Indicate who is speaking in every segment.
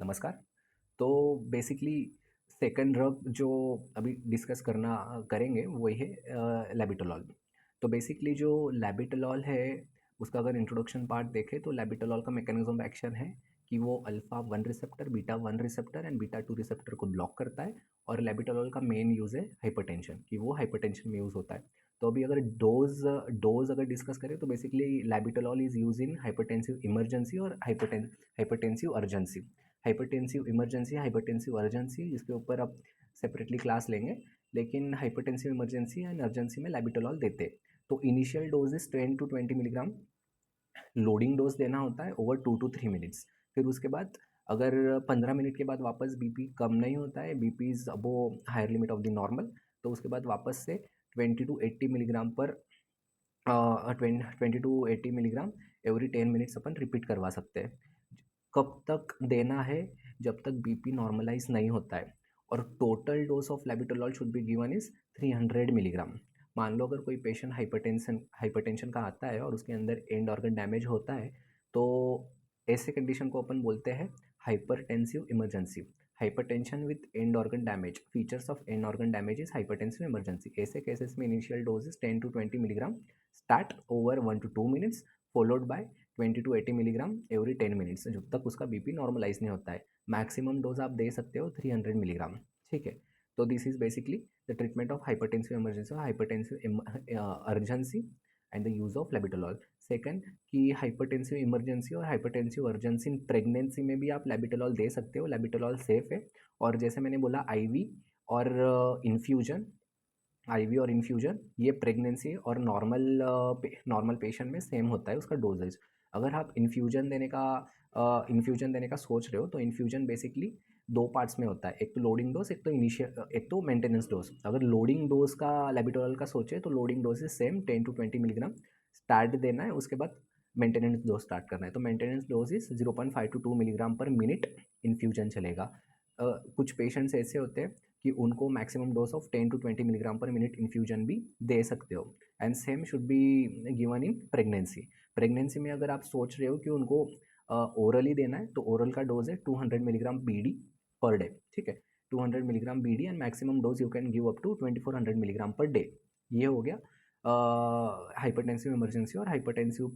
Speaker 1: नमस्कार। तो basically second drug जो अभी डिस्कस करेंगे वही है लेबिटोलॉल। तो बेसिकली जो लेबिटोलॉल है उसका अगर इंट्रोडक्शन पार्ट देखें तो लेबिटोलॉल का मैकेनिज्म ऑफ एक्शन है कि वो alpha 1 receptor, beta 1 receptor and beta 2 receptor को ब्लॉक करता है। और लेबिटोलॉल का मेन यूज़ है हाइपरटेंशन, कि वो हाइपरटेंशन में यूज़ होता है। तो अभी अगर डोज अगर डिस्कस करें तो basically labetalol is use in hypertensive emergency और hypertensive urgency. Hypertensive emergency, hypertensive urgency, इसके ऊपर आप सेपरेटली क्लास लेंगे। लेकिन हाइपरटेंसिव इमरजेंसी एंड अर्जेंसी में लेबिटोलॉल देते हैं। तो initial dose is 10 to 20 milligram. Loading dose देना होता है ओवर 2 to 3 मिनट्स। फिर उसके बाद अगर 15 मिनट के बाद वापस बीपी कम नहीं होता है, BP is above higher limit of the normal, तो उसके बाद वापस से 20 to 80 मिलीग्राम पर 20 to 80 milligram every 10 minutes upon repeat करवा सकते हैं। कब तक देना है? जब तक बीपी नॉर्मलाइज नहीं होता है। और total dose of labetalol should be given is 300 milligram. मान लो अगर कोई पेशेंट हाइपरटेंशन का आता है और उसके अंदर एंड ऑर्गन डैमेज होता है, तो ऐसे कंडीशन को अपन बोलते हैं hypertensive emergency. Hypertension with and organ damage, features of and organ damage is hypertensive emergency. ऐसे केसेस में initial dose is 10 to 20 milligram, start over 1 to 2 minutes, followed by 20 to 80 milligram every 10 minutes, जब तक उसका BP normalise नहीं होता है। Maximum dose आप दे सकते हो 300 मिलीग्राम। ठीक है। तो this is basically the treatment of hypertensive emergency और hypertensive urgency and the use of labetalol. Second, कि हाइपरटेंसिव इमरजेंसी और हाइपरटेंसिव अर्जेंसी इन प्रेगनेंसी में भी आप लेबिटोलॉल दे सकते हो। लेबिटोलॉल सेफ है। और जैसे मैंने बोला आईवी और इन्फ्यूजन, आईवी और इन्फ्यूजन ये प्रेगनेंसी और नॉर्मल पेशेंट में सेम होता है उसका डोजेज। अगर आप इन्फ्यूजन देने का सोच रहे हो तो इन्फ्यूजन बेसिकली दो पार्ट्स में होता है, एक तो लोडिंग डोज, एक तो मेंटेनेंस डोज। अगर लोडिंग डोज का लेबिटोरल का सोचे तो loading dose is same 10 to 20 milligram start देना है, उसके बाद मेंटेनेंस डोज स्टार्ट करना है। तो maintenance dose is 0.5 to 2 milligram पर मिनट इन्फ्यूजन चलेगा। कुछ पेशेंट्स ऐसे होते हैं कि उनको maximum dose of 10 to 20 milligram पर मिनट इन्फ्यूजन भी दे सकते हो। And same should be given in pregnancy. Pregnancy में अगर आप सोच रहे हो कि उनको ओरली देना है तो ओरल का डोज है 200 मिलीग्राम बीडी पर डे। ठीक है। 200 milligram BD and maximum dose you can give up to 2400 milligram per day. ये हो गया हाइपरटेंसिव इमरजेंसी और hypertensive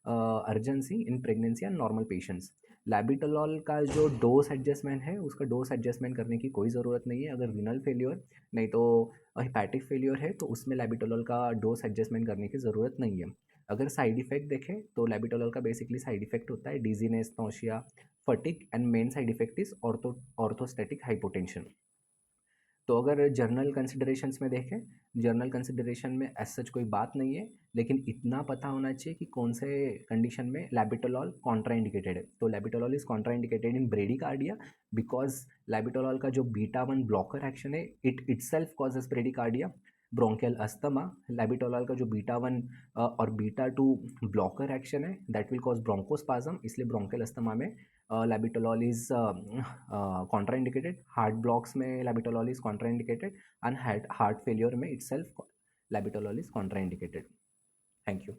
Speaker 1: urgency in pregnancy and normal patients. Labetalol का जो डोज एडजस्टमेंट है उसका डोज एडजस्टमेंट करने की कोई ज़रूरत नहीं है। अगर रीनल फेल्योर नहीं तो हेपेटिक फेल्योर है तो उसमें लेबिटोलॉल का डोज एडजस्टमेंट करने की ज़रूरत नहीं है। अगर साइड इफेक्ट देखें तो लेबिटोलॉल का बेसिकली साइड इफेक्ट होता है dizziness, nausea, fatigue and main side effect is orthostatic hypotension. तो अगर जर्नल कंसिडरेशंस में देखें, जर्नल कंसिडरेशन में एज सच कोई बात नहीं है, लेकिन इतना पता होना चाहिए कि कौन से कंडीशन में लेबिटोलॉल कॉन्ट्राइंडिकेटेड है। तो labetalol is contraindicated in bradycardia because labetalol का जो बीटा 1 ब्लॉकर एक्शन है it itself causes bradycardia. Bronchial asthma, labetalol का जो बीटा 1 और बीटा 2 ब्लॉकर एक्शन है दैट विल कॉज ब्रोंकोस्पाज्म, इसलिए ब्रोंकियल अस्थमा में labetalol is contraindicated. Heart blocks में labetalol is contraindicated and heart failure में itself labetalol is contraindicated. Thank you.